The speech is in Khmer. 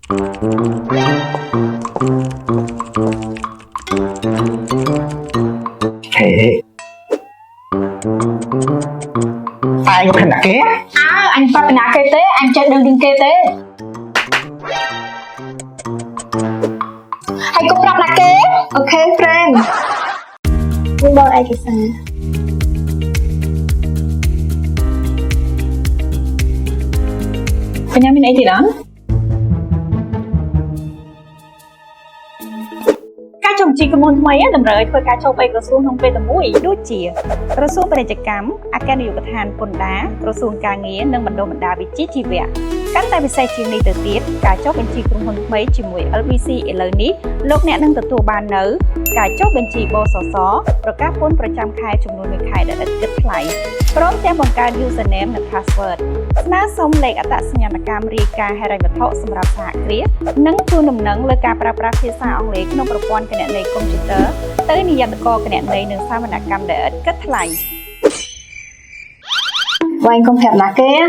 Ê, ai có hình kế? Anh phải bên nào kê tế, anh chơi đừng đừng kê tế. Hãy cùng đọc là kế. Ok, friend. Vui bơ ai kìa xa. Bên nhà mình ấy thì đó. Các chồng chị có môn mấy á, đừng rời thôi các chồng bay có xuống không về tầm mũi. ដូចជាក្រសួងពាណិជ្ជកម្មអគ្គនាយកដ្ឋានពន្ធដារក្រសួងការងារនិងបណ្ដុះបណ្ដាលវិជ្ជាជីវៈកាន់តែពិសេសជាងនេះទៅទៀតការចុះបញ្ជីក្រុមហ៊ុនថ្មីជាមួយ LBC ឥឡូវនេះលោកអ្នកនឹងទទួលបាននៅការចុះបញ្ជីបសសប្រកាសពន្ធប្រចាំខែចំនួន1ខែដែលឥតគិតថ្លៃព្រមទាំងបង្កើត username និង password ស្នើសុំលេខអត្តសញ្ញាណកម្មរាយការណ៍ហិរញ្ញវត្ថុសម្រាប់សហគ្រាសនិងជូនដំណឹងលើការប្រើប្រាស់ភាសាអង់គ្លេសក្នុងប្រព័ន្ធគណនេយ្យកុំព្យូទ័រទៅនាយកគណនេយ្យនិងសវនកម្មដែលឥតគិតថ្លៃ Và anh không thèm lá kế á.